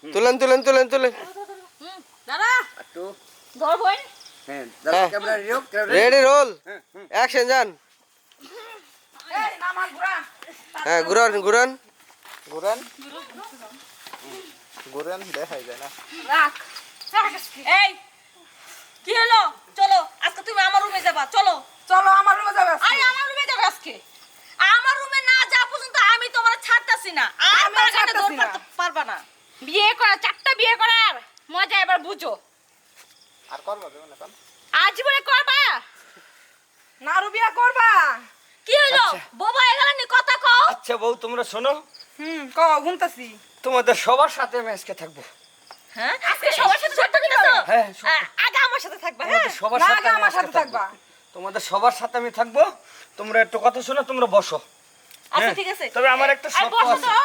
তুলেন তুলেন তুলেন তুলেন দাদা একটু ধর বোন হ্যাঁ দাদা camera Rio ready roll action যান এই নামা ঘুরা হ্যাঁ ঘুরান ঘুরান ঘুরেন ঘুরেন দেখাই যায় না রাখ এই কি হলো চলো আজকে তুমি আমার রুমে যাবা চলো চলো আমার রুমে যাবে আরে আমার রুমে যাবে আজকে আমার রুমে না যাওয়া পর্যন্ত আমি তোমার ছাড়তাছি না আর আমিও বাগানে ছাড়তাছি দৌড় না। পারবা না বিয়ে করা 4টা বিয়ে করার মজা এবার বুঝো আর করবো দেবো না আজ বলে করবা নারু বিয়া করবা কি হলো বাবা এখানে কথা কও আচ্ছা বউ তোমরা শোনো ক ঘুমতাছি তোমাদের সবার সাথে আমি আজকে থাকবো হ্যাঁ আজকে সবার সাথে সত্য কিনেছো হ্যাঁ, সত্য। আগে আমার সাথে থাকবা হ্যাঁ তোমাদের সবার না, সাথে আগে আমি আমার আজকে সাথে থাকবা। থাকবো। তোমাদের সবার সাথে আমি থাকবো তোমরা একটু কথা শোনো তোমরা বসো আচ্ছা হ্যাঁ, ঠিক আছে তবে আমার একটা আর শর্ত বসো আছে তো।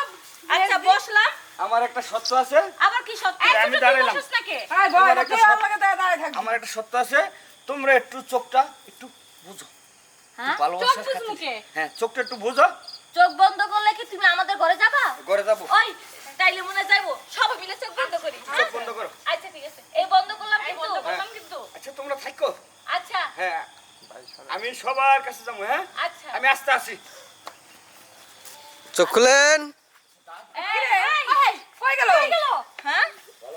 আচ্ছা বসলাম আমার একটা শর্ত আছে আবার কি সত্য আমি দাঁড়াইলাম। বসছ নাকি এই বয় তোমার না, একটা তুই শর্ত- আমার লগে দাঁড়ায় থাকবি আমার একটা সত্য আছে তোমরা একটু চোখটা একটু বুঝো হ্যাঁ ভালোবাসার চোখ খাতিরে। বুঝমুখে হ্যাঁ চোখটা একটু বুঝো চোখ বন্ধ করলে কি তুমি আমাদের ঘরে যাবা ঘরে যাবো ওই তাইলে মনে যাইবো সবাই মিলে চোখ বন্ধ করি হ্যাঁ? চোখ বন্ধ করো আচ্ছা ঠিক আছে এই বন্ধ করলাম কিন্তু আচ্ছা তোমরা থাকো আচ্ছা হ্যাঁ আমি সবার কাছে যাবো হ্যাঁ আচ্ছা আমি আসতে আসি চোখ খুলেন এই, এই, কই গেল কই গেল হ্যাঁ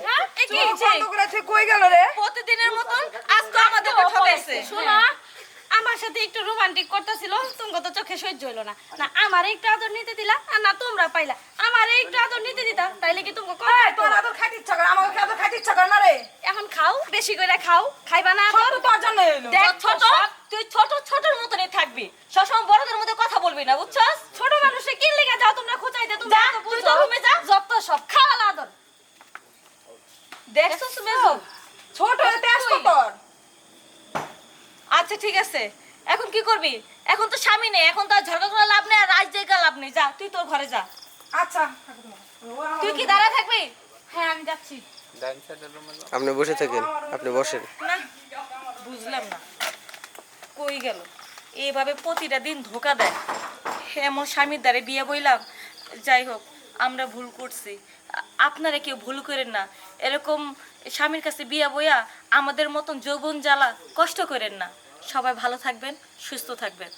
হ্যাঁ এ কি চোখ হয়েছে? বন্ধ করে তুই কই গেল রে প্রতিদিনের মতন আজকে আমাদের ঠকাইছে শোনো আমার সাথে একটু রোমান্টিক করতেছিল তুমি তো চোখে সহ্য হইলো না না আমার একটু আদর নিতে দিলা আর না তোমরা পাইলা আমার একটু আদর নিতে দিতা তাইলে কি তোমাকে এই, তোর আদর খাইতে ইচ্ছা করে আমাকে আদর খাইতে ইচ্ছা করে না রে এখন খাও বেশি করে খাও খাইবা না সব আদর তো তোর জন্য এলো দেখ ছোট তুই ছোটর মতনই থাকবি সবসময় বড়দের মধ্যে কথা বলবি না বুঝছস ছোট মানুষে কি লেগে যাও তোমরা খোঁচাইতে যা তোমরা তো তুই বুঝো তো রুমে যা যত সব খাওয়ালা আদর দেখছস মেজো ছোট হতে আসতো তোর আচ্ছা ঠিক আছে এখন কি করবি এখন তো স্বামী নেই এখন তো আর ঝগড়া করে লাভ নেই আর রাজ জায়গা লাভ নেই যা তুই তোর ঘরে যা আচ্ছা তুই কি দাঁড়া থাকবি হ্যাঁ আমি যাচ্ছি ডাইন সাইডের রুমে যাও আপনি বসে থাকেন আপনি বসেন না বুঝলাম না কই গেল এইভাবে প্রতিটা দিন ধোকা দেয় এমন স্বামীর দ্বারে বিয়ে বইলাম যাই হোক আমরা ভুল করছি আপনারা কেউ ভুল করেন না এরকম স্বামীর কাছে বিয়ে বইয়া আমাদের মতন যৌবন জ্বালা কষ্ট করেন না সবাই ভালো থাকবেন সুস্থ থাকবেন